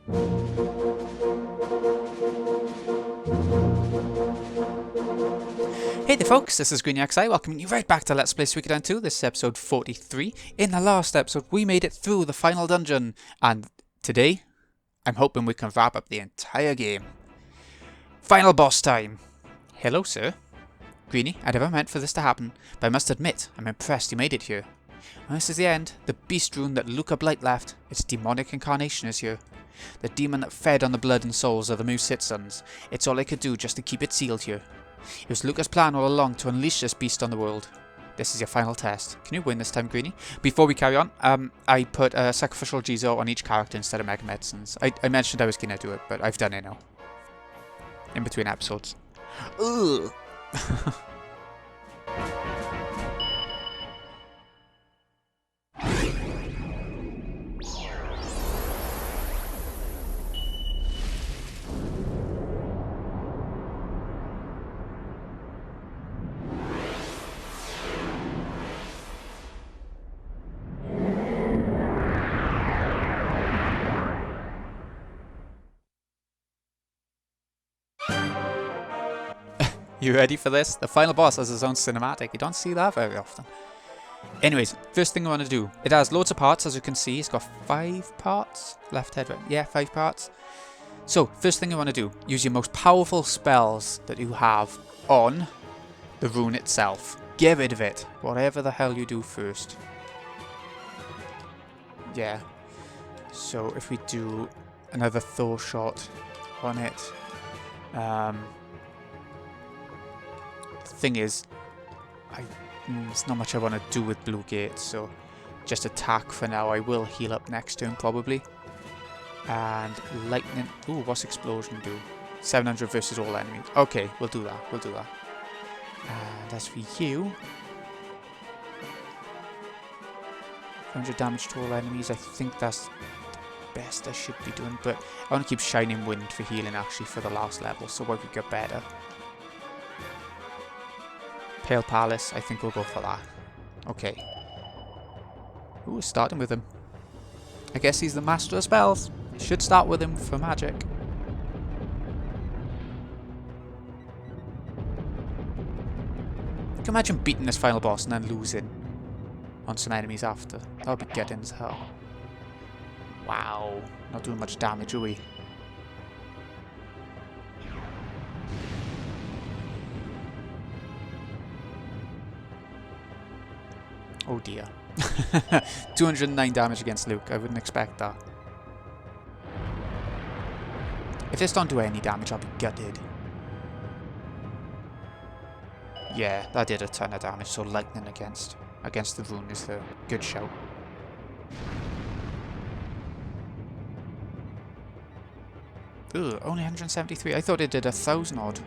Hey there folks, this is GreenXI, welcoming you right back to Let's Play Suikoden 2. This is episode 43. In the last episode, we made it through the final dungeon, and today, I'm hoping we can wrap up the entire game. Final boss time. Hello, sir. Greenie, I never meant for this to happen, but I must admit, I'm impressed you made it here. And this is the end. The beast rune that Luca Blight left, its demonic incarnation is here. The demon that fed on the blood and souls of the Moose Citizens. It's all I could do just to keep it sealed here. It was Luca's plan all along to unleash this beast on the world. This is your final test. Can you win this time, Greenie? Before we carry on, I put a sacrificial Jizo on each character instead of Mega Medicines. I mentioned I was going to do it, but I've done it now. In between episodes. Ugh. You ready for this? The final boss has his own cinematic. You don't see that very often. Anyways, first thing I want to do. It has loads of parts, as you can see. It's got 5 parts. Left head, right. Yeah, 5 parts. So, first thing I want to do. Use your most powerful spells that you have on the rune itself. Get rid of it. Whatever the hell you do first. Yeah. So, if we do another Thor shot on it. Thing is, there's not much I want to do with Blue Gate, so just attack for now. I will heal up next turn probably. And lightning. Ooh, what's explosion do? 700 versus all enemies. Okay, we'll do that. We'll do that. And as for you, 100 damage to all enemies. I think that's the best I should be doing, but I want to keep Shining Wind for healing actually for the last level, so I could get better. Pale Palace, I think we'll go for that. Okay. Ooh, starting with him. I guess he's the master of spells. Should start with him for magic. Can you imagine beating this final boss and then losing on some enemies after? That would be getting as hell. Wow. Not doing much damage, are we? Oh dear. 209 damage against Luke. I wouldn't expect that. If this don't do any damage, I'll be gutted. Yeah, that did a ton of damage, so lightning against the rune is the good shout. Ugh, only 173. I thought it did 1,000 odd.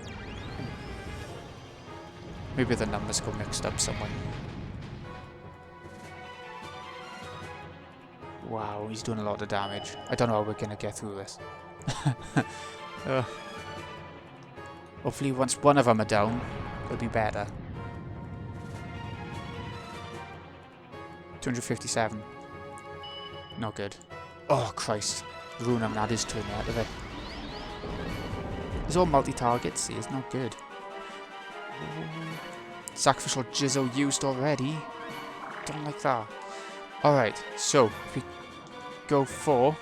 Maybe the numbers got mixed up somewhere. Wow, he's doing a lot of damage. I don't know how we're going to get through this. Hopefully once one of them are down, it'll be better. 257. Not good. Oh, Christ. Rune him, that is turning out of it. It's all multi-targets, see, it's not good. Sacrificial Jizo used already. Don't like that. Alright, so if we go for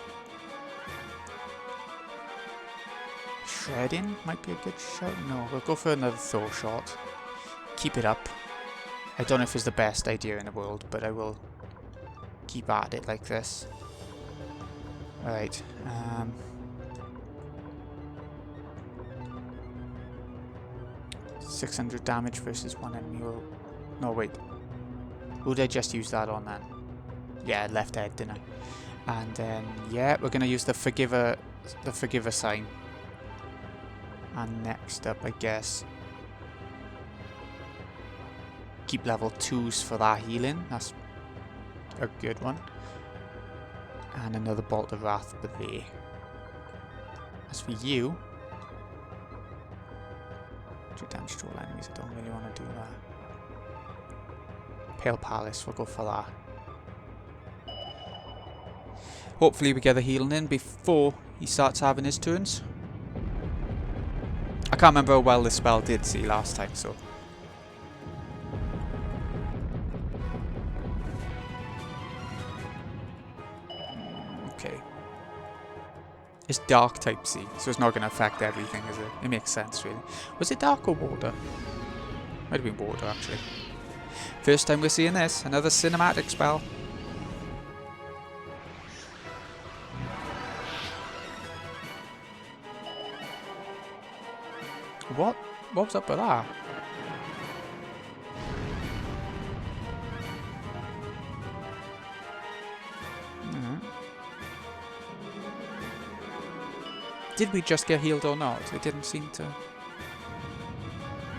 shredding, might be a good shot. No, we'll go for another Thor shot. Keep it up. I don't know if it's the best idea in the world, but I will keep at it like this. Alright, 600 damage versus one enemy. No, wait. Who did I just use that on then? Yeah, left head, didn't I? And then, yeah, we're going to use the Forgiver sign. And next up, I guess, keep level 2s for that healing. That's a good one. And another Bolt of Wrath, but there. As for you, 2 damage to all enemies. I don't really want to do that. Pale Palace, we'll go for that. Hopefully we get the healing in before he starts having his turns. I can't remember how well this spell did see last time, so... Okay. It's dark type C, so it's not going to affect everything, is it? It makes sense, really. Was it dark or water? Might have been water, actually. First time we're seeing this. Another cinematic spell. What? What was up with that? Did we just get healed or not? It didn't seem to...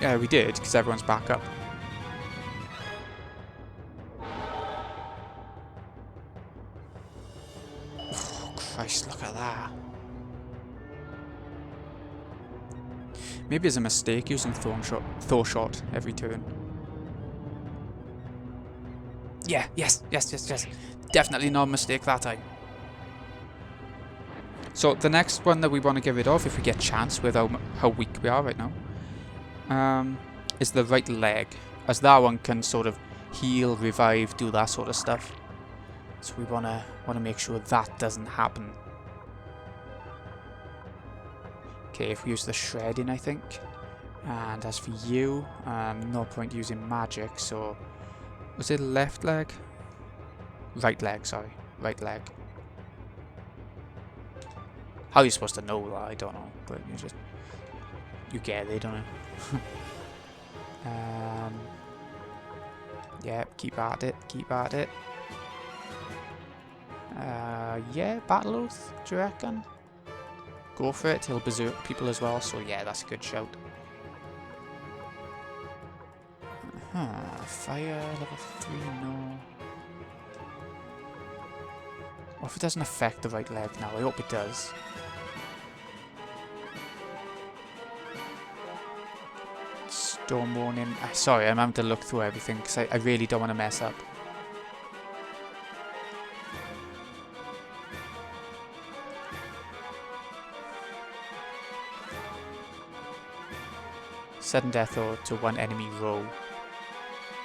Yeah, we did, because everyone's back up. Oh, Christ, look at that. Maybe it's a mistake using Thor shot every turn. Yeah, yes. Definitely not a mistake that time. So the next one that we want to get rid of, if we get chance with how weak we are right now, is the right leg, as that one can sort of heal, revive, do that sort of stuff. So we want to make sure that doesn't happen. Okay, if we use the shredding, I think. And as for you, no point using magic. So was it left leg? Right leg, sorry, right leg. How are you supposed to know that? I don't know, but you get it, don't you? Yeah, keep at it. Yeah, Battle Oath, do you reckon? Go for it, he'll berserk people as well, so yeah, that's a good shout. Fire, level 3, no. What if it doesn't affect the right leg now? I hope it does. Storm warning. Sorry, I'm having to look through everything because I really don't want to mess up. Sudden death or to one enemy row.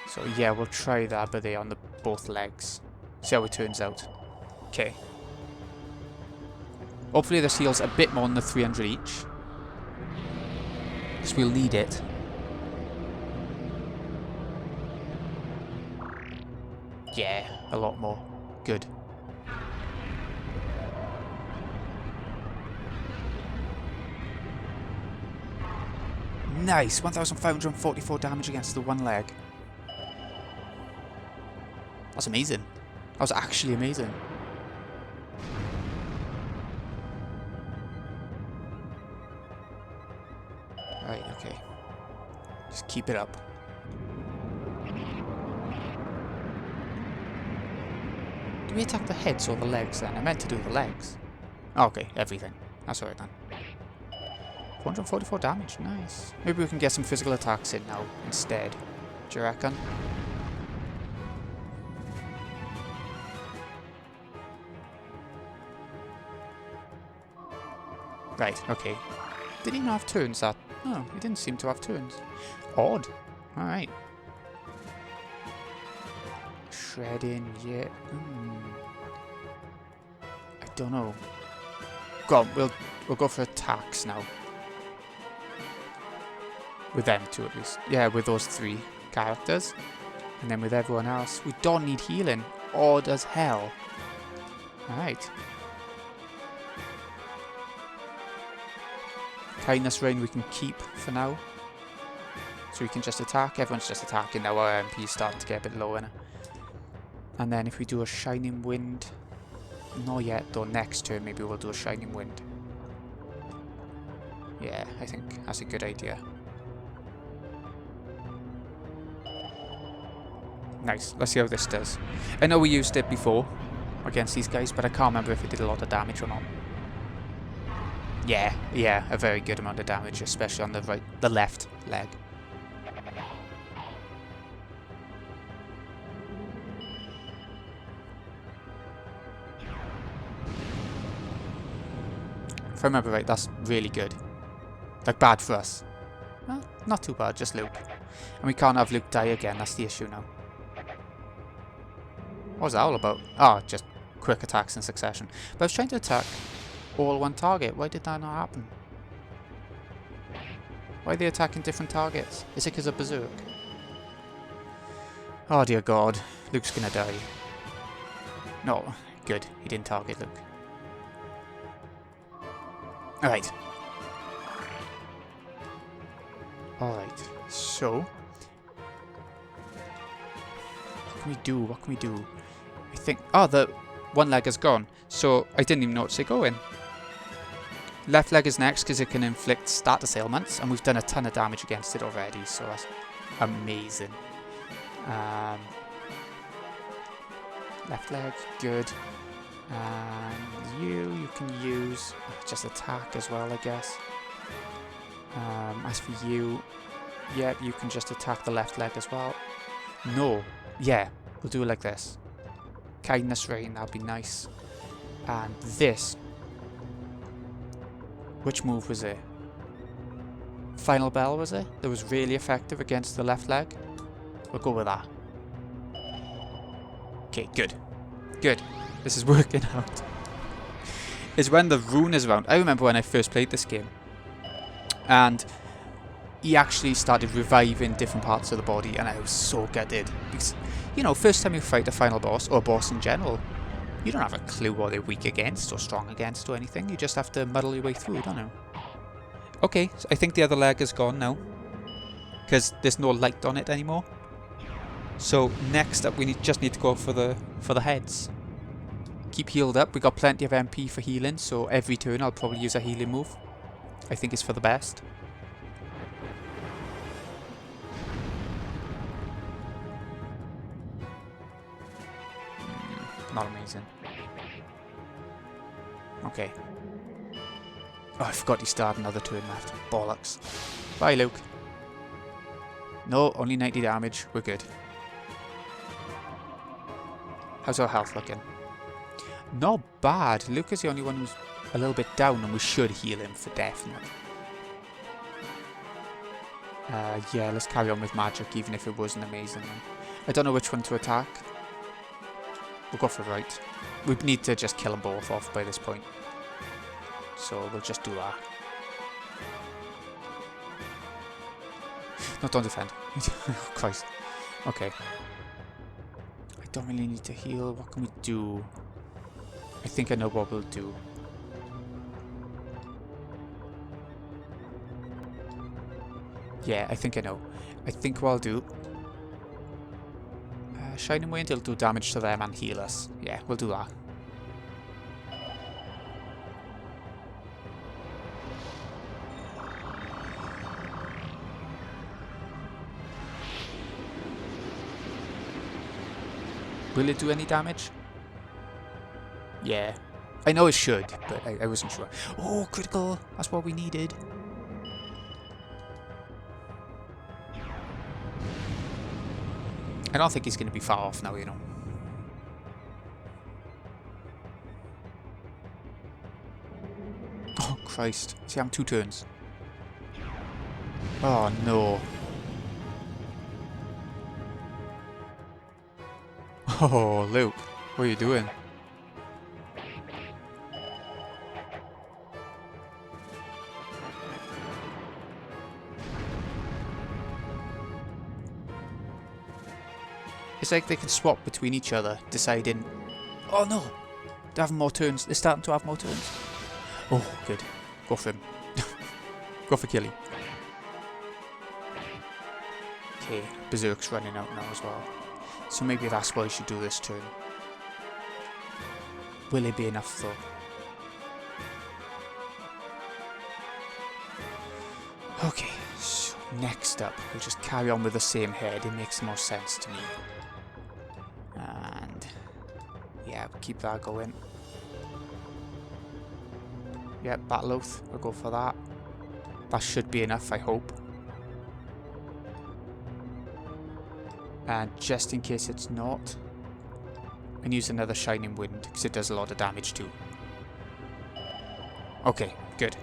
So yeah, we'll try that, but they're on both legs. See how it turns out. Okay. Hopefully this heals a bit more than the 300 each. Because we'll need it. Yeah, a lot more. Good. Nice! 1,544 damage against the one leg. That's amazing. That was actually amazing. Right, okay. Just keep it up. Do we attack the heads or the legs then? I meant to do the legs. Oh, okay, everything. That's alright then. 444 damage, nice. Maybe we can get some physical attacks in now instead. Do you reckon? Right, okay. Did he not have turns that? No, he didn't seem to have turns. Odd. Alright. Shredding, yeah. I don't know. Go on, we'll go for attacks now. With them two at least. Yeah, with those 3 characters. And then with everyone else, we don't need healing. Odd as hell. Alright. Kindness Rain we can keep for now. So we can just attack. Everyone's just attacking now. Our MP's starting to get a bit low in it. And then if we do a Shining Wind... Not yet, though next turn maybe we'll do a Shining Wind. Yeah, I think that's a good idea. Nice, let's see how this does. I know we used it before against these guys, but I can't remember if it did a lot of damage or not. Yeah, a very good amount of damage, especially on the left leg. If I remember right, that's really good. Like, bad for us. Not too bad, just Luke. And we can't have Luke die again, that's the issue now. What was that all about? Oh, just quick attacks in succession. But I was trying to attack all one target. Why did that not happen? Why are they attacking different targets? Is it because of Berserk? Oh dear God, Luke's gonna die. No, good, he didn't target Luke. Alright. Alright, so... what can we do? What can we do? I think... oh, the one leg is gone. So, I didn't even notice it going. Left leg is next because it can inflict status ailments. And we've done a ton of damage against it already. So, that's amazing. Left leg, good. And you can use just attack as well, I guess. As for you, yeah, you can just attack the left leg as well. No, yeah, we'll do it like this. Kindness Rain, that'll be nice. And this, which move was it? Final Bell, was it? That was really effective against the left leg. We'll go with that. Okay, good. Good. This is working out. Is when the rune is around. I remember when I first played this game. And he actually started reviving different parts of the body, and I was so gutted. Because, you know, first time you fight a final boss, or a boss in general, you don't have a clue what they're weak against, or strong against, or anything. You just have to muddle your way through, don't you? Okay, so I think the other leg is gone now. Because there's no light on it anymore. So next up, we just need to go for the heads. Keep healed up. We got plenty of MP for healing, so every turn I'll probably use a healing move. I think it's for the best. Not amazing. Okay. Oh, I forgot he started another turn left. Bollocks. Bye, Luke. No, only 90 damage. We're good. How's our health looking? Not bad. Luke is the only one who's a little bit down, and we should heal him for definite. Yeah, let's carry on with magic, even if it wasn't amazing. I don't know which one to attack. We'll go for right. We need to just kill them both off by this point. So we'll just do that. No, don't defend. Oh, Christ. Okay. I don't really need to heal. What can we do? I think I know what we'll do. Yeah, I think I know. I think what I'll do... Shining Way until do damage to them and heal us. Yeah, we'll do that. Will it do any damage? Yeah. I know it should, but I wasn't sure. Oh, critical! That's what we needed. I don't think he's going to be far off now, you know. Oh, Christ. See, I'm 2 turns. Oh, no. Oh, Luke. What are you doing? It's like they can swap between each other, deciding... Oh no! They're having more turns. They're starting to have more turns. Oh, good. Go for him. Go for Killy. Okay, Berserk's running out now as well. So maybe that's what I should do this turn. Will it be enough though? Okay, so next up, we'll just carry on with the same head. It makes more sense to me. And yeah, we'll keep that going. Yep, Battle Oath, we'll go for that. That should be enough, I hope. And just in case it's not, and use another Shining Wind, because it does a lot of damage too. Okay, good. Good.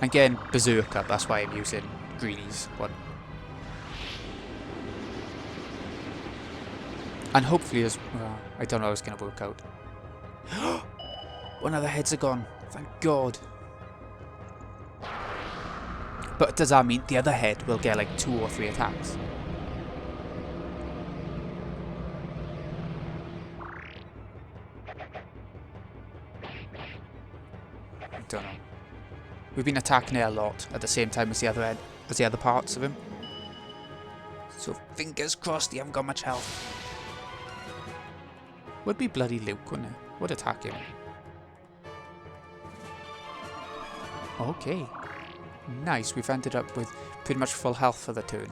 Again, Berserker, that's why I'm using Greeny's one. And hopefully, I don't know how it's going to work out. One of the heads are gone. Thank God. But does that mean the other head will get like 2 or 3 attacks? I don't know. We've been attacking it a lot at the same time as the other parts of him. So fingers crossed he haven't got much health. Would be bloody Luke, wouldn't it? Would attack him. Okay. Nice, we've ended up with pretty much full health for the turn.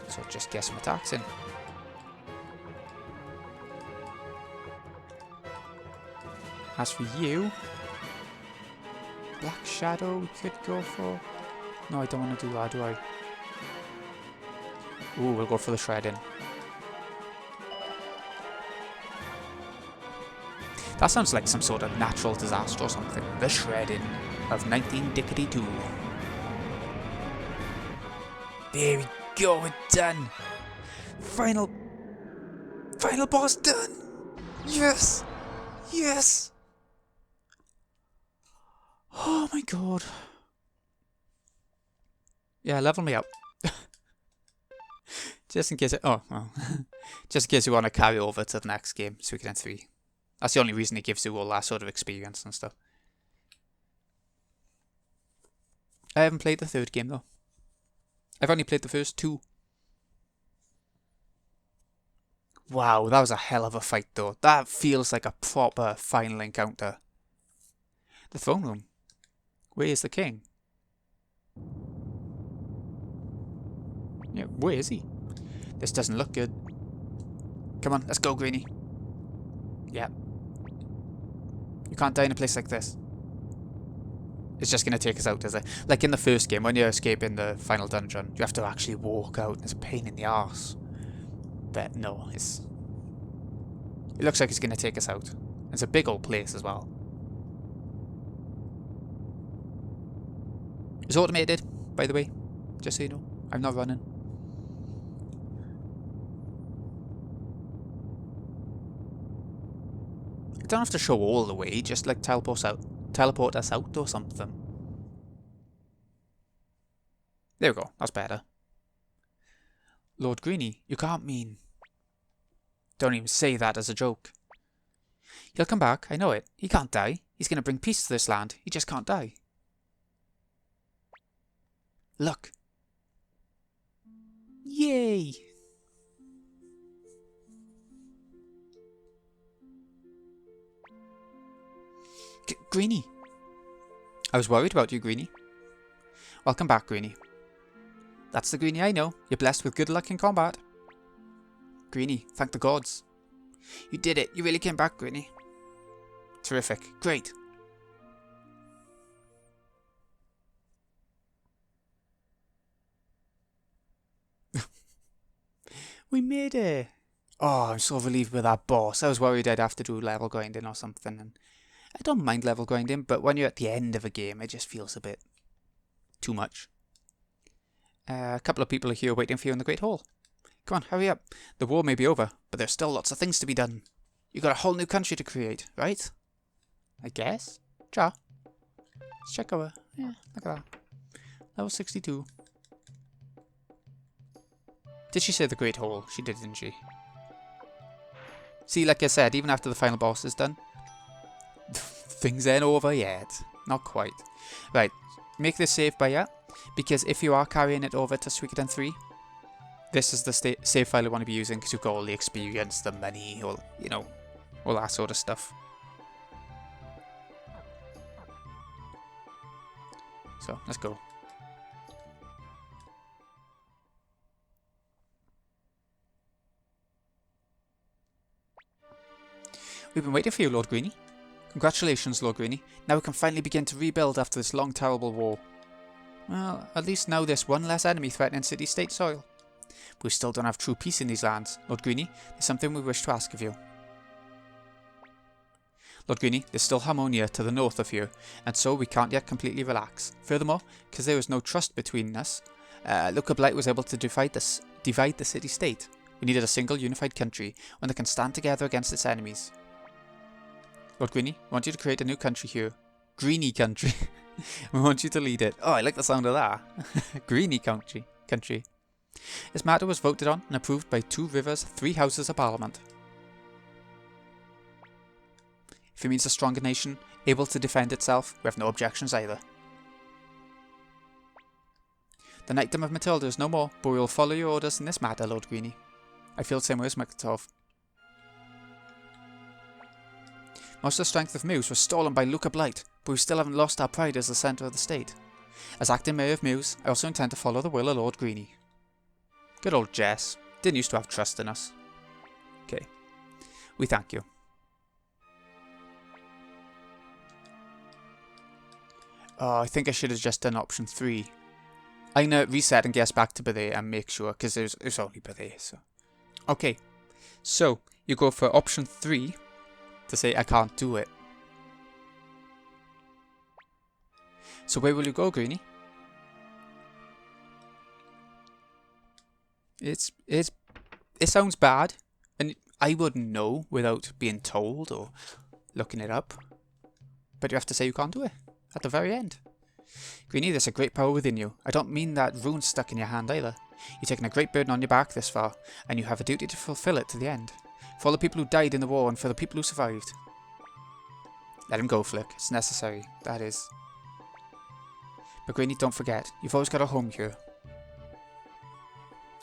So just get some attacks in. As for you, Black Shadow we could go for. No, I don't want to do that, do I? Ooh, we'll go for the shredding. That sounds like some sort of natural disaster or something. The shredding of 1952. There we go, we're done. Final boss done. Yes, yes. Oh my God. Yeah, level me up. Just in case just in case you want to carry over to the next game, Suikoden 3. That's the only reason it gives you all that sort of experience and stuff. I haven't played the 3rd game though. I've only played the first 2. Wow, that was a hell of a fight though. That feels like a proper final encounter. The throne room. Where is the king? Yeah, where is he? This doesn't look good. Come on, let's go, Greeny. Yeah. You can't die in a place like this. It's just going to take us out, is it? Like in the first game, when you're escaping the final dungeon, you have to actually walk out. It's a pain in the arse. But no, it looks like it's going to take us out. It's a big old place as well. It's automated, by the way. Just so you know. I'm not running. I don't have to show all the way, just like teleport us out or something. There we go, that's better. Lord Greeny, you can't mean... Don't even say that as a joke. He'll come back, I know it. He can't die. He's going to bring peace to this land. He just can't die. Look. Yay! Greeny. I was worried about you, Greeny. Welcome back, Greeny. That's the Greeny I know. You're blessed with good luck in combat. Greeny, thank the gods. You did it. You really came back, Greeny. Terrific. Great. We made it. Oh, I'm so relieved with that boss. I was worried I'd have to do level grinding or something. And I don't mind level grinding, but when you're at the end of a game, it just feels a bit too much. A couple of people are here waiting for you in the Great Hall. Come on, hurry up. The war may be over, but there's still lots of things to be done. You got a whole new country to create, right? I guess. Cha. Let's check over. Yeah, look at that. Level 62. Did she say the Great Hall? She did, didn't she? See, like I said, even after the final boss is done, things ain't over yet. Not quite. Right, make this save by ya, because if you are carrying it over to Suikoden 3, this is the save file you want to be using, because you've got all the experience, the money, all, you know, all that sort of stuff. So, let's go. We've been waiting for you, Lord Greeny. Congratulations, Lord Greeny. Now we can finally begin to rebuild after this long, terrible war. Well, at least now there's one less enemy threatening city-state soil. But we still don't have true peace in these lands. Lord Greeny, there's something we wish to ask of you. Lord Greenie, there's still Harmonia to the north of here, and so we can't yet completely relax. Furthermore, because there was no trust between us, Luca Blight was able to divide the city-state. We needed a single unified country, one that can stand together against its enemies. Lord Greenie, we want you to create a new country here. Greenie country. We want you to lead it. Oh, I like the sound of that. Greenie country. This matter was voted on and approved by 2 rivers, 3 houses of parliament. If it means a stronger nation, able to defend itself, we have no objections either. The Knightdom of Matilda is no more, but we will follow your orders in this matter, Lord Greenie. I feel the same way as Murkatov. Most of the strength of Mews was stolen by Luca Blight, but we still haven't lost our pride as the centre of the state. As acting mayor of Mews, I also intend to follow the will of Lord Greenie. Good old Jess. Didn't used to have trust in us. Okay. We thank you. Oh, I think I should have just done option 3. I'm going to reset and guess back to Beret and make sure, because it was only Beret, so. Okay. So, you go for option 3 to say I can't do it. So where will you go, Greenie? It sounds bad, and I wouldn't know without being told or looking it up. But you have to say you can't do it at the very end. Greenie, there's a great power within you. I don't mean that rune stuck in your hand either. You've taken a great burden on your back this far, and you have a duty to fulfill it to the end. For all the people who died in the war and for the people who survived. Let him go, Flick. It's necessary. That is. But Greenie, don't forget, you've always got a home here.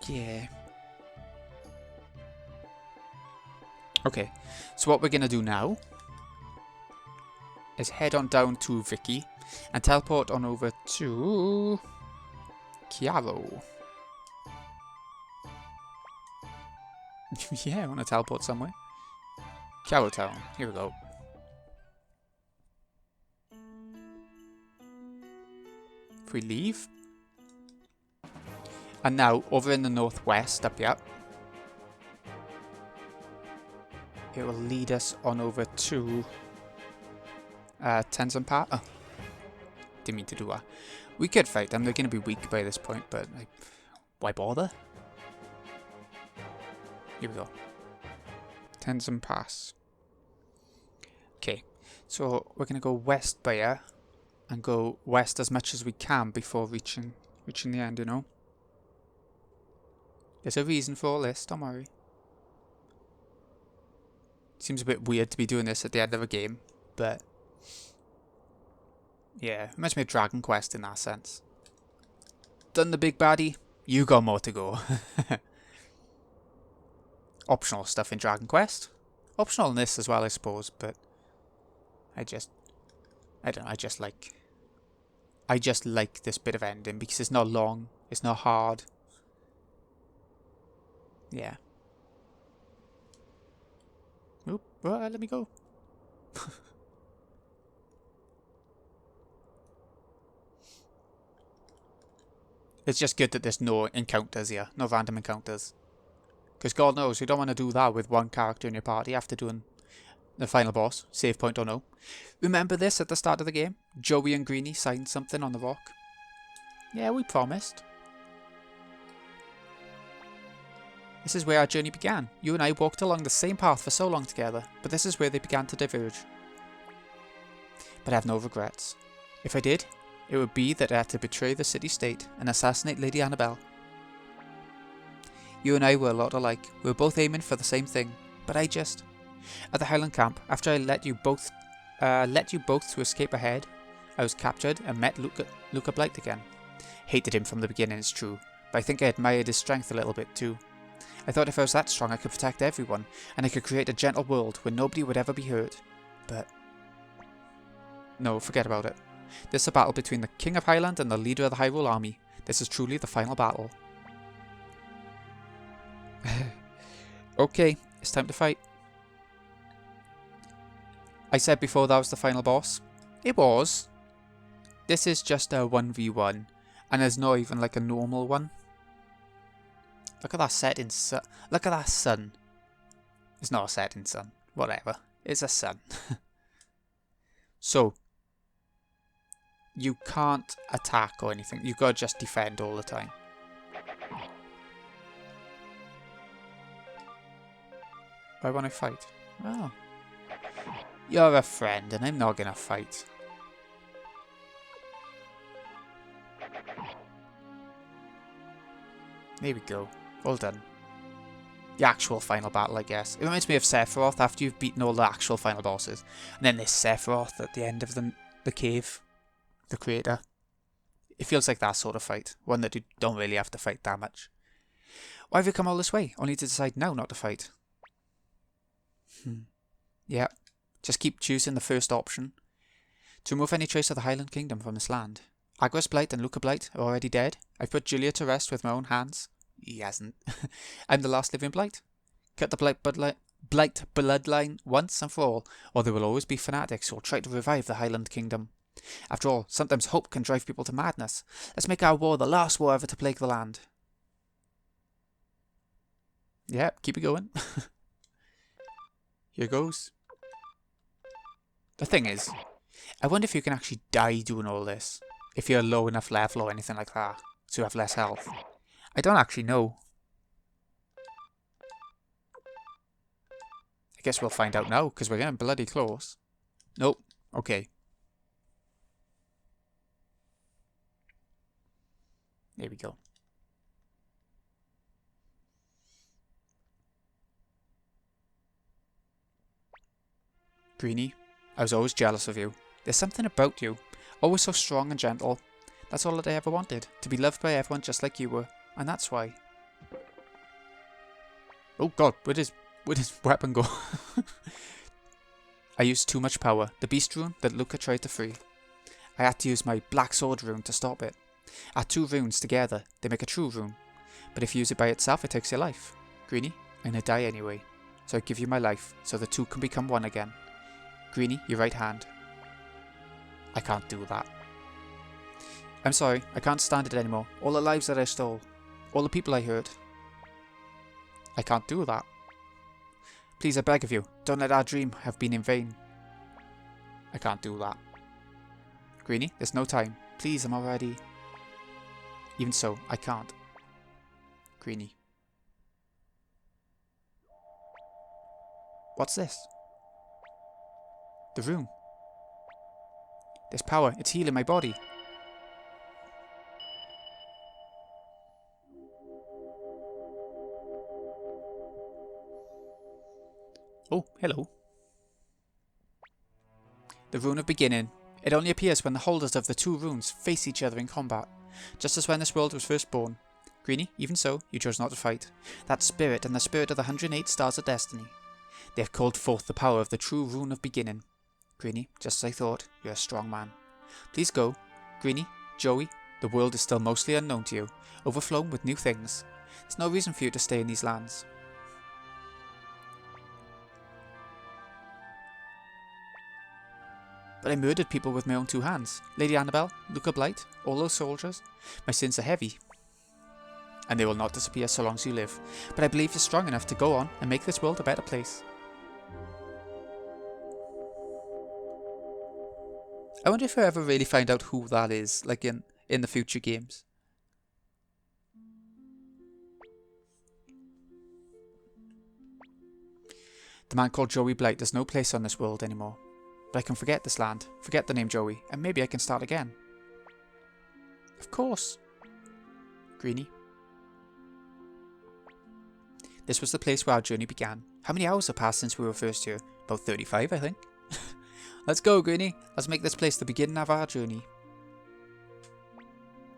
Yeah. Okay, so what we're going to do now is head on down to Vicky and teleport on over to Chiaro. Yeah, I want to teleport somewhere. Chiaro Town. Here we go. If we leave. And now, over in the northwest, up here, it will lead us on over to Tenzin Park. Oh, didn't mean to do that. We could fight them. They're going to be weak by this point, but like, why bother? Here we go. Tenzin Pass. Okay, so we're going to go west by here and go west as much as we can before reaching the end, you know. There's a reason for all this, don't worry. Seems a bit weird to be doing this at the end of a game, but yeah, it must be a Dragon Quest in that sense. Done the big baddie, you got more to go. Optional stuff in Dragon Quest. Optional in this as well, I suppose, but I don't know, I just like this bit of ending because it's not long, it's not hard. Yeah. Oop, let me go. It's just good that there's no encounters here, no random encounters. Because God knows, you don't want to do that with one character in your party after doing the final boss, save point or no. Remember this at the start of the game? Joey and Greenie signed something on the rock. Yeah, we promised. This is where our journey began. You and I walked along the same path for so long together, but this is where they began to diverge. But I have no regrets. If I did, it would be that I had to betray the city-state and assassinate Lady Annabelle. You and I were a lot alike. We were both aiming for the same thing, but I just... At the Highland camp, after I let you both to escape ahead, I was captured and met Luca Blight again. Hated him from the beginning, it's true, but I think I admired his strength a little bit too. I thought if I was that strong I could protect everyone, and I could create a gentle world where nobody would ever be hurt. But... no, forget about it. This is a battle between the King of Highland and the leader of the Hyrule army. This is truly the final battle. Okay, it's time to fight. I said before that was the final boss. It was. This is just a 1v1, and there's not even like a normal one. Look at that setting sun. Look at that sun. It's not a setting sun. Whatever. It's a sun. So, you can't attack or anything. You gotta just defend all the time. Why won't I fight? Oh. You're a friend and I'm not gonna fight. There we go. All done. The actual final battle, I guess. It reminds me of Sephiroth after you've beaten all the actual final bosses. And then there's Sephiroth at the end of the cave. The crater. It feels like that sort of fight. One that you don't really have to fight that much. Why have you come all this way? Only to decide now not to fight. Yeah. Just keep choosing the first option. To remove any trace of the Highland Kingdom from this land. Agris Blight and Luca Blight are already dead. I've put Julia to rest with my own hands. He hasn't. I'm the last living Blight. Cut the Blight bloodline once and for all, or there will always be fanatics who will try to revive the Highland Kingdom. After all, sometimes hope can drive people to madness. Let's make our war the last war ever to plague the land. Yeah, keep it going. Here goes. The thing is, I wonder if you can actually die doing all this. If you're low enough level or anything like that, so you have less health. I don't actually know. I guess we'll find out now, because we're getting bloody close. Nope. Okay. There we go. Greenie, I was always jealous of you. There's something about you. Always so strong and gentle. That's all that I ever wanted. To be loved by everyone just like you were. And that's why. Oh god, where'd his weapon go? I used too much power. The beast rune that Luca tried to free. I had to use my black sword rune to stop it. Add two runes together, they make a true rune. But if you use it by itself, it takes your life. Greenie, I'm gonna die anyway. So I give you my life, so the two can become one again. Greenie, your right hand. I can't do that. I'm sorry, I can't stand it anymore. All the lives that I stole. All the people I hurt. I can't do that. Please, I beg of you, don't let our dream have been in vain. I can't do that. Greenie, there's no time. Please, I'm already... Even so, I can't. Greenie. What's this? The room. There's power. It's healing my body. Oh, hello. The Rune of Beginning. It only appears when the holders of the two runes face each other in combat, just as when this world was first born. Greenie, even so, you chose not to fight. That spirit and the spirit of the 108 Stars of Destiny. They have called forth the power of the true Rune of Beginning. Greenie, just as I thought, you're a strong man. Please go. Greenie, Joey, the world is still mostly unknown to you, overflowing with new things. There's no reason for you to stay in these lands. But I murdered people with my own two hands. Lady Annabelle, Luca Blight, all those soldiers. My sins are heavy. And they will not disappear so long as you live. But I believe you're strong enough to go on and make this world a better place. I wonder if I ever really find out who that is, like in the future games. The man called Joey Blight has no place on this world anymore. But I can forget this land, forget the name Joey, and maybe I can start again. Of course. Greenie. This was the place where our journey began. How many hours have passed since we were first here? About 35, I think. Let's go, Greenie. Let's make this place the beginning of our journey.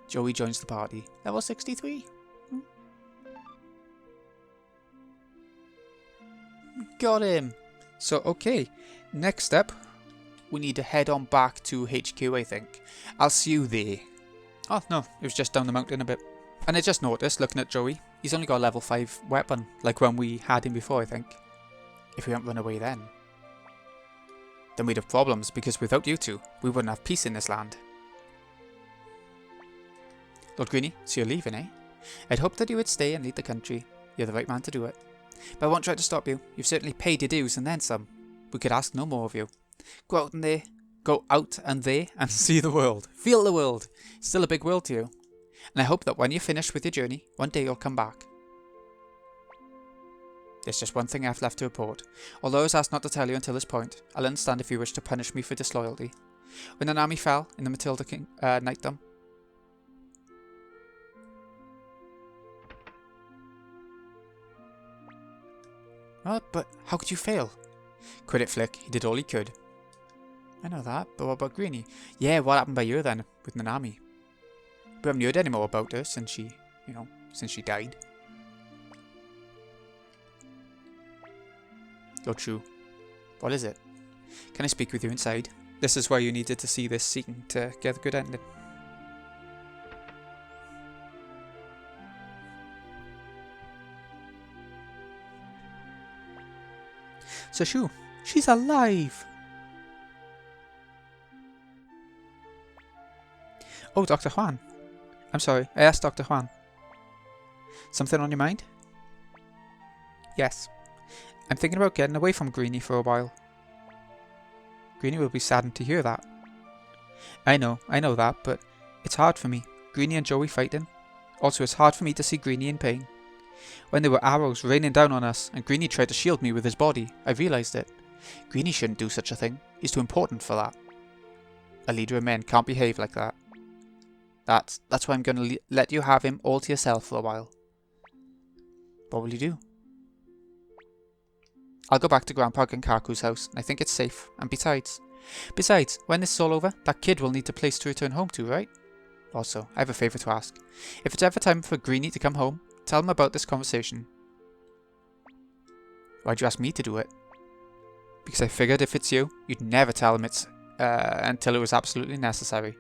Joey joins the party. Level 63. Got him. So, okay. Next step, we need to head on back to HQ, I think. I'll see you there. Oh, no. It was just down the mountain a bit. And I just noticed, looking at Joey, he's only got a level 5 weapon. Like when we had him before, I think. If we hadn't run away then we'd have problems, because without you two, we wouldn't have peace in this land. Lord Greenie, so you're leaving, eh? I'd hoped that you would stay and lead the country. You're the right man to do it. But I won't try to stop you. You've certainly paid your dues and then some. We could ask no more of you. Go out in there, Go out and there and see the world. Feel the world. It's still a big world to you. And I hope that when you're finished with your journey, one day you'll come back. There's just one thing I've left to report. Although I was asked not to tell you until this point, I'll understand if you wish to punish me for disloyalty. When an army fell in the Matilda Knightdom. Well, but how could you fail? Quit it, Flick. He did all he could. I know that, but what about Greenie? Yeah, what happened by you then, with Nanami? We haven't heard any more about her since she, since she died. You're true. What is it? Can I speak with you inside? This is why you needed to see this scene to get a good ending. So Shu, she's alive! Oh, Dr. Juan. I'm sorry, I asked Dr. Juan. Something on your mind? Yes. I'm thinking about getting away from Greenie for a while. Greenie will be saddened to hear that. I know that, but it's hard for me. Greenie and Joey fighting. Also, it's hard for me to see Greenie in pain. When there were arrows raining down on us and Greenie tried to shield me with his body, I realised it. Greenie shouldn't do such a thing. He's too important for that. A leader of men can't behave like that. That's why I'm going to let you have him all to yourself for a while. What will you do? I'll go back to Grandpa Genkaku's house. I think it's safe. And besides, when this is all over, that kid will need a place to return home to, right? Also, I have a favour to ask. If it's ever time for Greenie to come home, tell him about this conversation. Why'd you ask me to do it? Because I figured if it's you, you'd never tell him it's until it was absolutely necessary.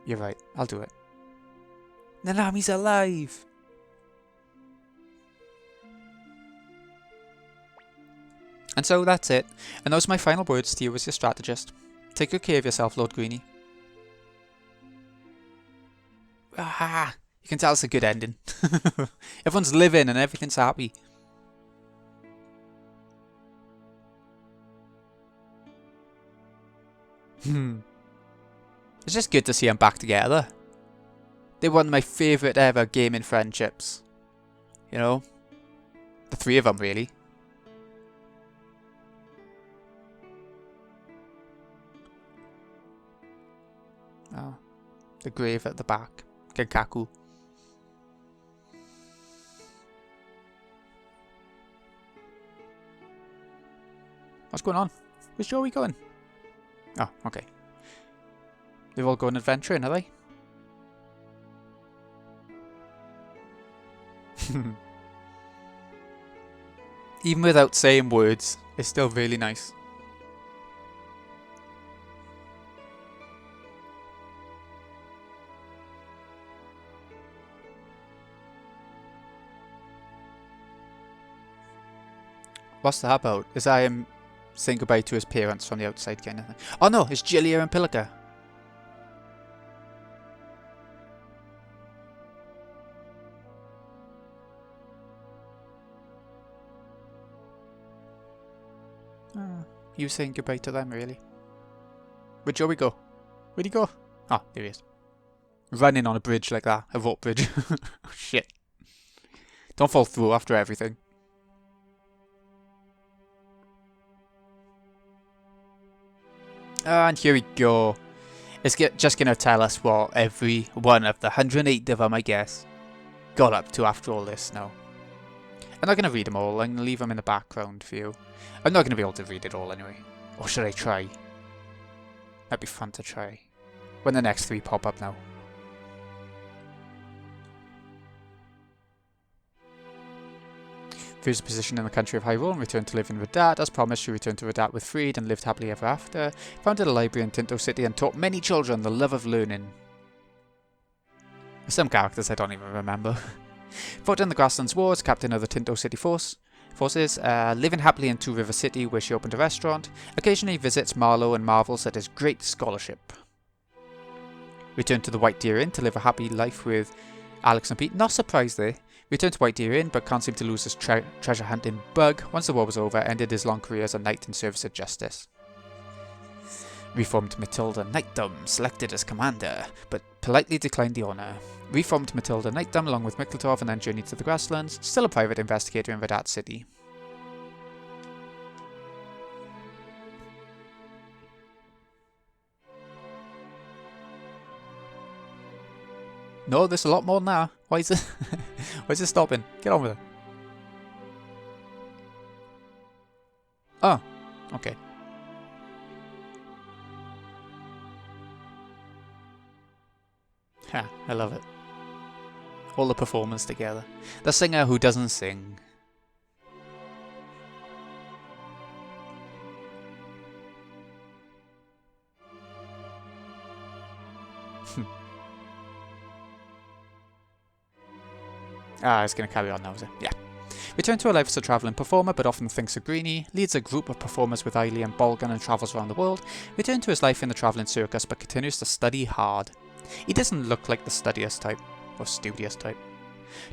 You're right, I'll do it. Nanami's alive! And so that's it, and those are my final words to you as your strategist. Take good care of yourself, Lord Greenie. Ah, you can tell it's a good ending. Everyone's living and everything's happy. It's just good to see them back together. They're one of my favourite ever gaming friendships. You know? The three of them, really. Oh, the grave at the back. Genkaku. What's going on? Where's Joey going? Oh, okay. They've all gone adventuring, are they? Even without saying words, it's still really nice. What's that about? Is I am saying goodbye to his parents from the outside kind of thing. Oh no, it's Jilia and Pilika. He was saying goodbye to them, really. Where'd Joey go? Where'd he go? Ah, there he is. Running on a bridge like that. A rope bridge. Oh, shit. Don't fall through after everything. And here we go. It's just going to tell us what every one of the 108 of them, I guess, got up to after all this now. I'm not going to read them all. I'm going to leave them in the background for you. I'm not going to be able to read it all anyway. Or should I try? That'd be fun to try. When the next three pop up now. Fused position in the country of Hyrule and returned to live in Radat. As promised, she returned to Radat with Freed and lived happily ever after. Founded a library in Tinto City and taught many children the love of learning. Some characters I don't even remember. Fought in the Grasslands Wars, captain of the Tinto City forces, living happily in Two River City where she opened a restaurant. Occasionally visits Marlowe and marvels at his great scholarship. Returned to the White Deer Inn to live a happy life with Alex and Pete. Not surprised there. Returned to White Deer Inn, but can't seem to lose his treasure hunting bug. Once the war was over, ended his long career as a knight in service of justice. Reformed Matilda Knightdom selected as commander, but politely declined the honour. Reformed Matilda Knightdom along with Miklatov and then journeyed to the grasslands, still a private investigator in Radat City. No, there's a lot more than that. Why is it? Why is it stopping? Get on with it. Oh, okay. Ha, I love it. All the performers together. The singer who doesn't sing. It's going to carry on now, is it? Yeah. Return to her life as a travelling performer, but often thinks of Greenie, leads a group of performers with Eiley and Bolgan and travels around the world. Return to his life in the travelling circus, but continues to study hard. He doesn't look like the studious type, or studious type.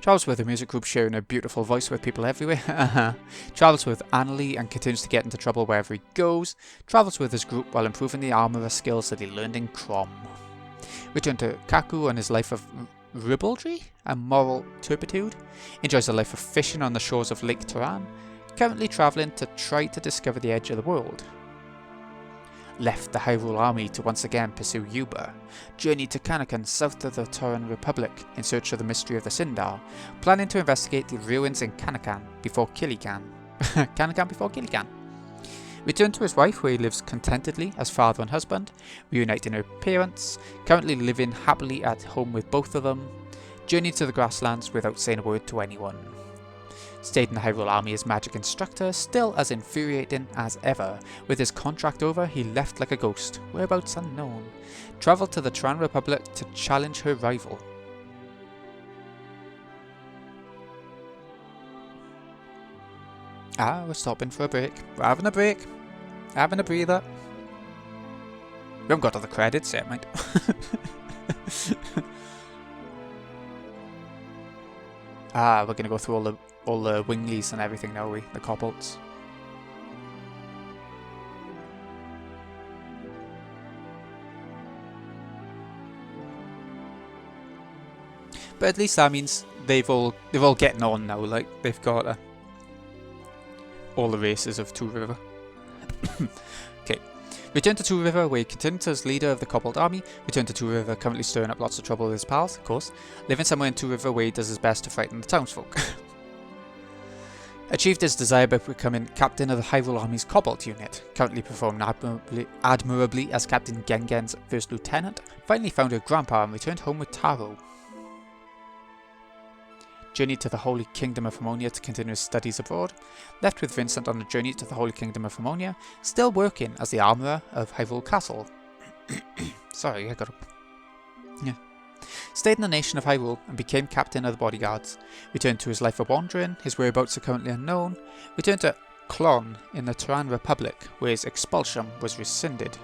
Travels with a music group, sharing a beautiful voice with people everywhere. Travels with Annalie and continues to get into trouble wherever he goes. Travels with his group while improving the armourer skills that he learned in Crom. Return to Kaku and his life of ribaldry and moral turpitude. Enjoys a life of fishing on the shores of Lake Turan. Currently travelling to try to discover the edge of the world. Left the Hyrule army to once again pursue Yuba. Journeyed to Kanakan, south of the Turan Republic, in search of the mystery of the Sindar. Planning to investigate the ruins in Kanakan before Kilikan. Kanakan before Kilikan. Returned to his wife, where he lives contentedly as father and husband, reuniting her parents, currently living happily at home with both of them, journeyed to the grasslands without saying a word to anyone. Stayed in the Hyrule army as magic instructor, still as infuriating as ever. With his contract over, he left like a ghost, whereabouts unknown. Travelled to the Turan Republic to challenge her rival. We're stopping for a break. We're having a break. Having a breather. We haven't got to the credits yet, mate. We're gonna go through all the winglies and everything now, we? The kobolds. But at least that means they're all getting on now. Like they've got all the races of Two River. Okay. Return to Two River, where he continues as leader of the Kobold army. Return to Two River, currently stirring up lots of trouble with his pals, of course. Living somewhere in Two River, where he does his best to frighten the townsfolk. Achieved his desire by becoming captain of the Hyrule Army's Kobold unit. Currently performing admirably as Captain Gengen's first lieutenant. Finally found her grandpa and returned home with Taro. Journeyed to the Holy Kingdom of Harmonia to continue his studies abroad. Left with Vincent on a journey to the Holy Kingdom of Harmonia. Still working as the armourer of Hyrule Castle. Sorry, I got up. Yeah. Stayed in the nation of Hyrule and became captain of the bodyguards. Returned to his life of wandering, his whereabouts are currently unknown. Returned to Klon in the Turan Republic, where his expulsion was rescinded.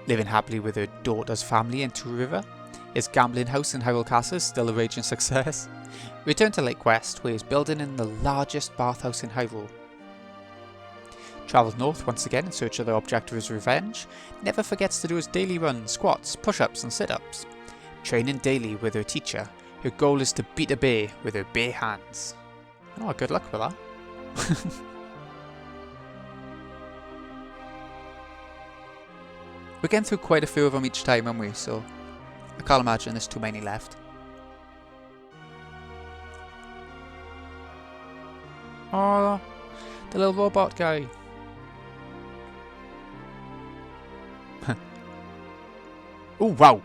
Living happily with her daughter's family in Two River. His gambling house in Hyrule Castle is still a raging success. Returned to Lake West, where he's building in the largest bathhouse in Hyrule. Travels north once again in search of the object of his revenge. Never forgets to do his daily run, squats, push-ups and sit-ups. Training daily with her teacher. Her goal is to beat a bear with her bare hands. Oh, good luck with that. We're getting through quite a few of them each time, aren't we? So I can't imagine there's too many left. Oh, the little robot guy. Oh, wow.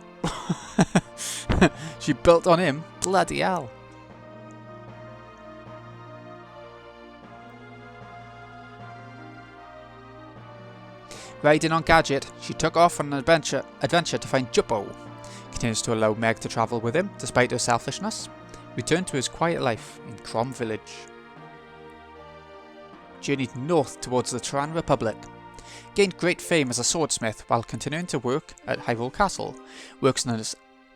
She built on him. Bloody hell. Riding on Gadget, she took off on an adventure to find Juppo. Continues to allow Meg to travel with him, despite her selfishness. Returned to his quiet life in Crom Village. Journeyed north towards the Turan Republic. Gained great fame as a swordsmith while continuing to work at Hyrule Castle. Works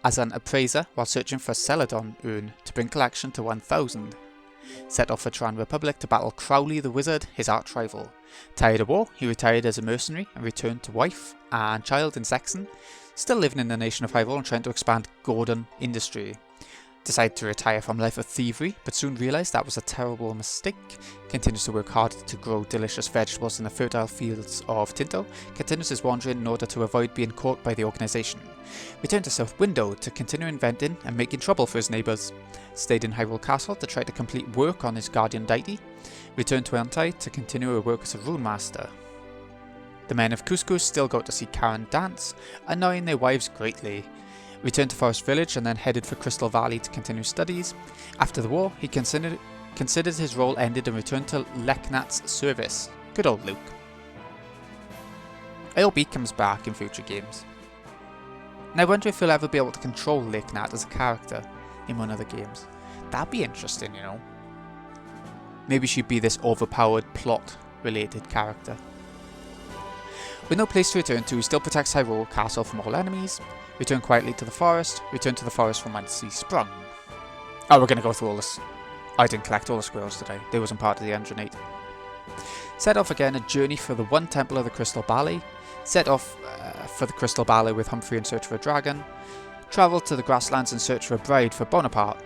as an appraiser while searching for Celadon urn to bring collection to 1000. set off for Tran Republic to battle Crowley the Wizard, his arch-rival. Tired of war, he retired as a mercenary and returned to wife and child in Saxon, still living in the nation of Hyrule and trying to expand Gordon industry. Decided to retire from life of thievery, but soon realised that was a terrible mistake. Continues to work hard to grow delicious vegetables in the fertile fields of Tinto. Continues his wandering in order to avoid being caught by the organisation. Returned to South Window to continue inventing and making trouble for his neighbours. Stayed in Hyrule Castle to try to complete work on his guardian deity. Returned to Untitled to continue her work as a rune master. The men of Couscous still got to see Karen dance, annoying their wives greatly. Returned to Forest Village and then headed for Crystal Valley to continue studies. After the war, he considered his role ended and returned to Leknat's service. Good old Luke. I hope he comes back in future games. And I wonder if he'll ever be able to control Leknat as a character in one of the games. That'd be interesting, you know. Maybe she'd be this overpowered plot-related character. With no place to return to, he still protects Hyrule Castle from all enemies. Return quietly to the forest. Return to the forest from whence he sprung. Oh, we're going to go through all this. I didn't collect all the squirrels today. They wasn't part of the 108. Set off again a journey for the one temple of the Crystal Ballet. Set off for the Crystal Ballet with Humphrey in search for a dragon. Travelled to the grasslands in search for a bride for Bonaparte.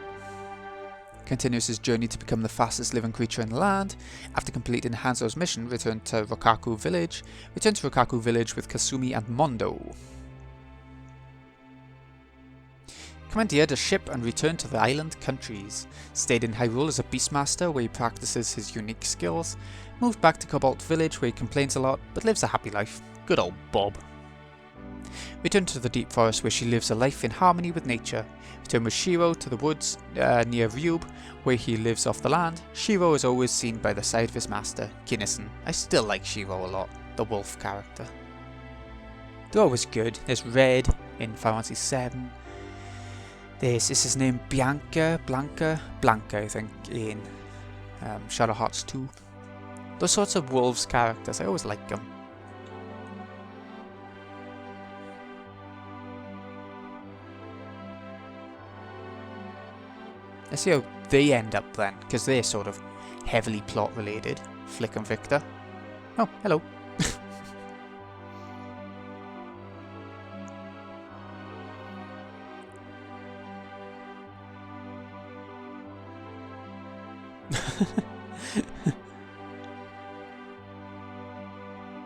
Continues his journey to become the fastest living creature in the land. After completing Hanzo's mission, returned to Rokaku Village. Returned to Rokaku Village with Kasumi and Mondo. Commandeered a ship and returned to the island countries. Stayed in Hyrule as a beastmaster where he practices his unique skills. Moved back to Cobalt Village where he complains a lot but lives a happy life. Good old Bob. Returned to the deep forest where she lives a life in harmony with nature. Returned with Shiro to the woods near Ryube where he lives off the land. Shiro is always seen by the side of his master, Kinnison. I still like Shiro a lot, the wolf character. They're always good. There's Red in Final Fantasy VII. This is his name, Blanca, I think, in Shadow Hearts 2. Those sorts of wolves characters, I always like them. Let's see how they end up then, because they're sort of heavily plot related. Flick and Victor. Oh, hello.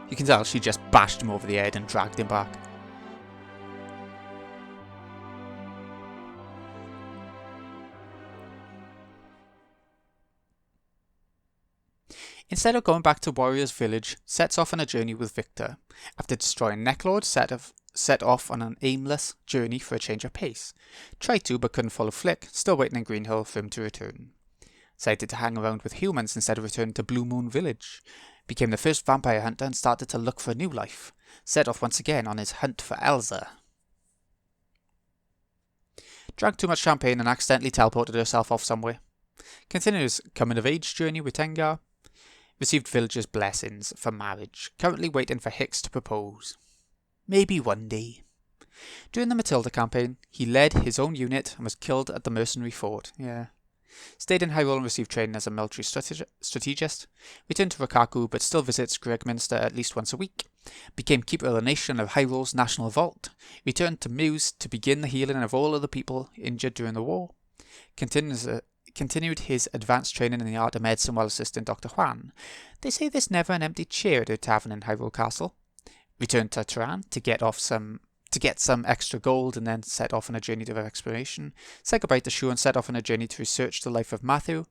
You can tell she just bashed him over the head and dragged him back. Instead of going back to Warrior's Village, sets off on a journey with Victor. After destroying Necklord, set off on an aimless journey for a change of pace. Tried to but couldn't follow Flick, still waiting in Green Hill for him to return. Decided to hang around with humans instead of returning to Blue Moon Village. Became the first vampire hunter and started to look for a new life. Set off once again on his hunt for Elsa. Drank too much champagne and accidentally teleported herself off somewhere. Continued his coming of age journey with Tengar. Received villagers' blessings for marriage. Currently waiting for Hicks to propose. Maybe one day. During the Matilda campaign, he led his own unit and was killed at the mercenary fort. Yeah. Stayed in Hyrule and received training as a military strategist. Returned to Rokaku but still visits Gregminster at least once a week. Became Keeper of the Nation of Hyrule's National Vault. Returned to Muse to begin the healing of all of the people injured during the war. Continued his advanced training in the art of medicine while assisting Dr. Juan. They say there's never an empty chair at a tavern in Hyrule Castle. Returned to Tehran to get some extra gold and then set off on a journey of exploration. Said goodbye to Shu and set off on a journey to research the life of Matthew.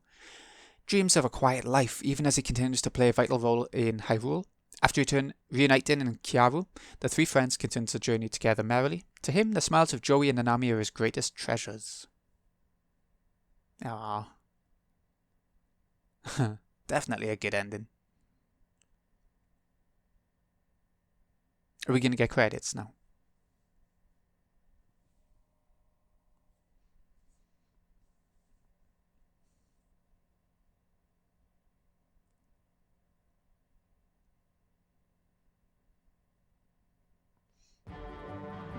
Dreams of a quiet life even as he continues to play a vital role in Hyrule. After reuniting in Kyaru, the three friends continue the journey together merrily. To him, the smiles of Joey and Nanami are his greatest treasures. Ah, definitely a good ending. Are we going to get credits now?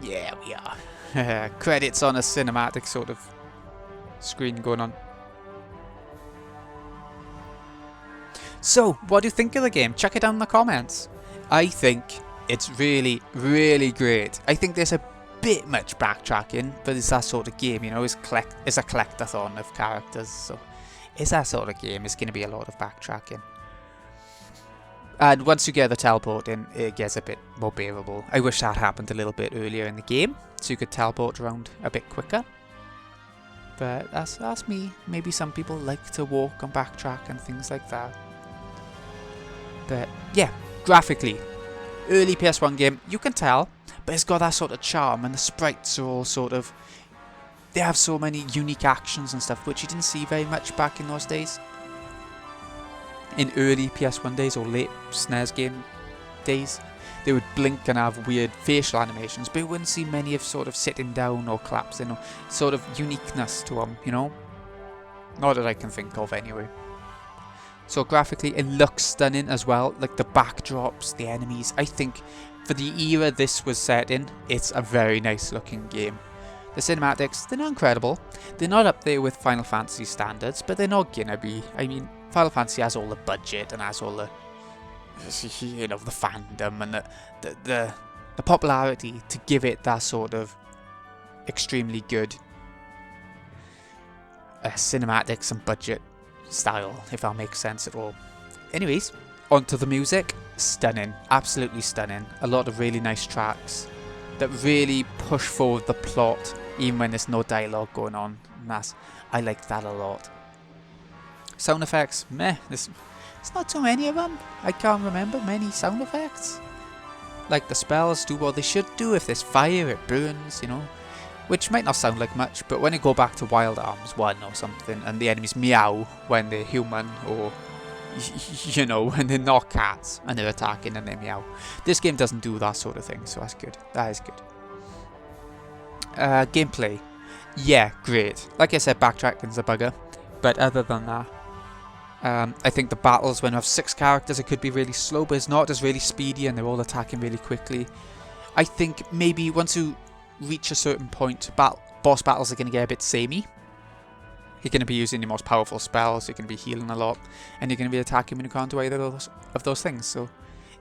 Yeah, we are. Credits on a cinematic sort of screen going on. So, what do you think of the game? Chuck it down in the comments. I think it's really, really great. I think there's a bit much backtracking, but it's that sort of game, you know, it's a collectathon of characters, so it's that sort of game. It's going to be a lot of backtracking. And once you get the teleport in, it gets a bit more bearable. I wish that happened a little bit earlier in the game, so you could teleport around a bit quicker. But that's me. Maybe some people like to walk and backtrack and things like that. But yeah, graphically, early PS1 game, you can tell, but it's got that sort of charm, and the sprites are all sort of... They have so many unique actions and stuff, which you didn't see very much back in those days. In early PS1 days or late SNES game days, they would blink and have weird facial animations, but you wouldn't see many of sort of sitting down or collapsing or sort of uniqueness to them, you know? Not that I can think of anyway. So graphically, it looks stunning as well, like the backdrops, the enemies. I think for the era this was set in, it's a very nice looking game. The cinematics, they're not incredible. They're not up there with Final Fantasy standards, but they're not gonna be. I mean, Final Fantasy has all the budget and has all the, you know, the fandom and the popularity to give it that sort of extremely good cinematics and budget style, if that makes sense at all. Anyways, onto the music. Stunning, absolutely stunning. A lot of really nice tracks that really push forward the plot, even when there's no dialogue going on. And I like that a lot. Sound effects, meh. There's not too many of them. I can't remember many sound effects. Like the spells do what they should do. If there's fire, it burns, you know. Which might not sound like much, but when you go back to Wild Arms 1 or something, and the enemies meow when they're human, or, you know, when they're not cats, and they're attacking and they meow. This game doesn't do that sort of thing, so that's good. That is good. Gameplay. Yeah, great. Like I said, backtracking's a bugger, but other than that, I think the battles, when you have 6 characters, it could be really slow, but it's not. It's really speedy, and they're all attacking really quickly. I think maybe once you reach a certain point, boss battles are going to get a bit samey. You're going to be using your most powerful spells, you're going to be healing a lot, and you're going to be attacking when you can't do either of those things, so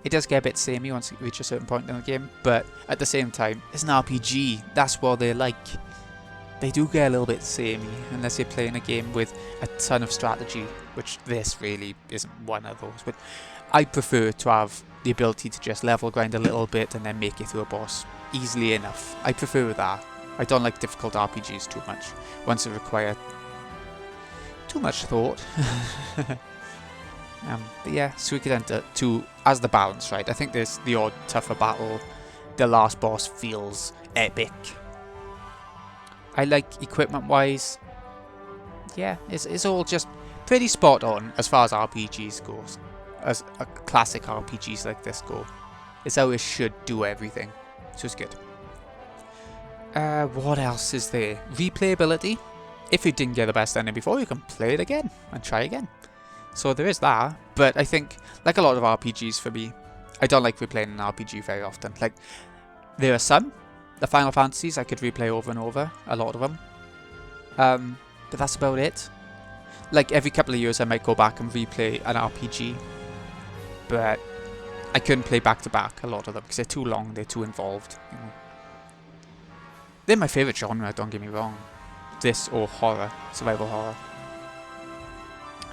it does get a bit samey once you reach a certain point in the game, but at the same time, it's an RPG, that's what they're like. They do get a little bit samey, unless you're playing a game with a ton of strategy, which this really isn't one of those, but I prefer to have the ability to just level grind a little bit and then make it through a boss easily enough. I prefer that. I don't like difficult RPGs too much, once it requires too much thought. But yeah, Suikoden 2 as the balance, right? I think there's the odd tougher battle. The last boss feels epic. I like equipment-wise. Yeah, it's all just pretty spot on as far as RPGs goes. As a classic RPGs like this go. It's how it should do everything. So it's good. What else is there? Replayability. If you didn't get the best ending before, you can play it again and try again. So there is that, but I think, like a lot of RPGs for me, I don't like replaying an RPG very often. Like, there are some, the Final Fantasies I could replay over and over, a lot of them. But that's about it. Like, every couple of years I might go back and replay an RPG, but I couldn't play back to back a lot of them, because they're too long, they're too involved. You know. They're my favourite genre, don't get me wrong. This or horror, survival horror.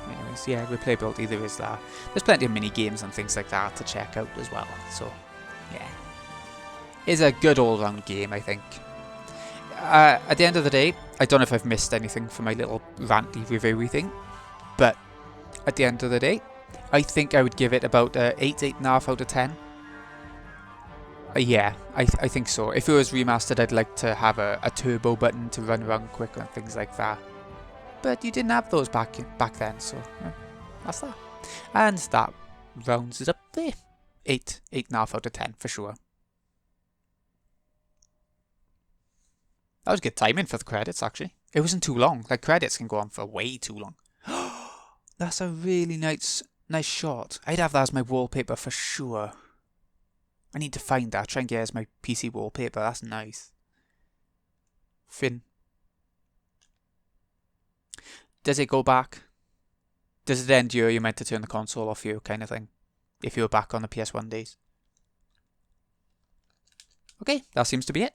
Anyways, yeah, replayability, there is that. There's plenty of mini games and things like that to check out as well, so yeah. It's a good all-round game, I think. At the end of the day, I don't know if I've missed anything from my little ranty reviewy thing, but at the end of the day, I think I would give it about 8.5 out of 10. Yeah, I think so. If it was remastered, I'd like to have a turbo button to run around quicker and things like that. But you didn't have those back then, so yeah, that's that. And that rounds it up there. 8.5 out of 10 for sure. That was good timing for the credits, actually. It wasn't too long. Like, credits can go on for way too long. That's a really nice shot. I'd have that as my wallpaper for sure. I need to find that. Try and get it as my PC wallpaper. That's nice. Finn. Does it go back? does it end you're meant to turn the console off you kind of thing, if you were back on the PS1 days. Okay, that seems to be it.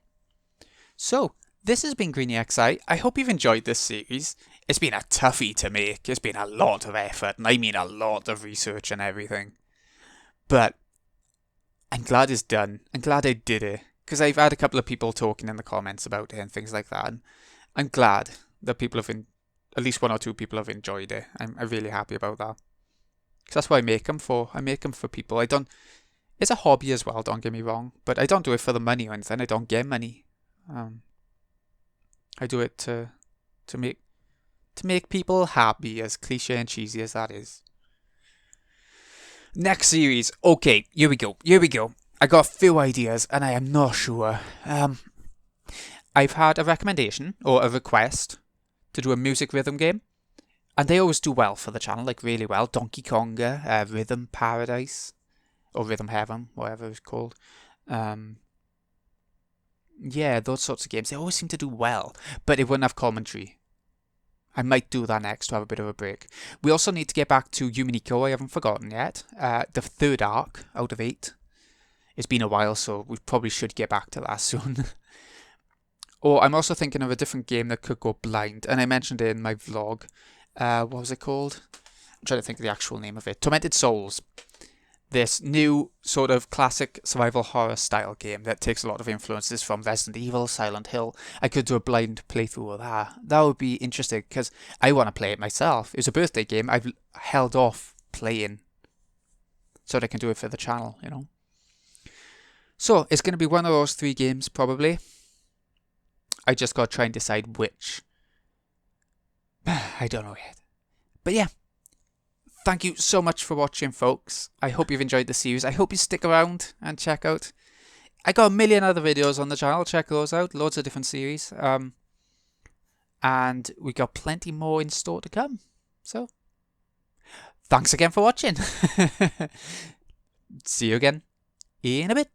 So, this has been Greeny XI. I hope you've enjoyed this series. It's been a toughie to make. It's been a lot of effort, and I mean a lot of research and everything. But I'm glad it's done. I'm glad I did it, because I've had a couple of people talking in the comments about it and things like that. And I'm glad that people have, at least 1 or 2 people have enjoyed it. I'm really happy about that. Because that's what I make them for. I make them for people. It's a hobby as well, don't get me wrong. But I don't do it for the money or anything. I don't get money. I do it to make people happy, as cliche and cheesy as that is. Next series. Okay, here we go. I got a few ideas and I am not sure. I've had a recommendation or a request to do a music rhythm game. And they always do well for the channel, like really well. Donkey Konga, Rhythm Paradise, or Rhythm Heaven, whatever it's called. Yeah, those sorts of games, they always seem to do well, but it wouldn't have commentary. I might do that next to have a bit of a break. We also need to get back to Yuminiko, I haven't forgotten yet. The 3rd arc out of 8. It's been a while, so we probably should get back to that soon. Or I'm also thinking of a different game that could go blind, and I mentioned it in my vlog. What was it called? I'm trying to think of the actual name of it. Tormented Souls. This new sort of classic survival horror style game that takes a lot of influences from Resident Evil, Silent Hill. I could do a blind playthrough of that. That would be interesting because I want to play it myself. It's a birthday game. I've held off playing so that I can do it for the channel, you know. So it's going to be one of those 3 games probably. I just got to try and decide which. I don't know yet. But yeah. Thank you so much for watching, folks. I hope you've enjoyed the series. I hope you stick around and check out. I got a million other videos on the channel. Check those out. Loads of different series. And we got plenty more in store to come. So, thanks again for watching. See you again in a bit.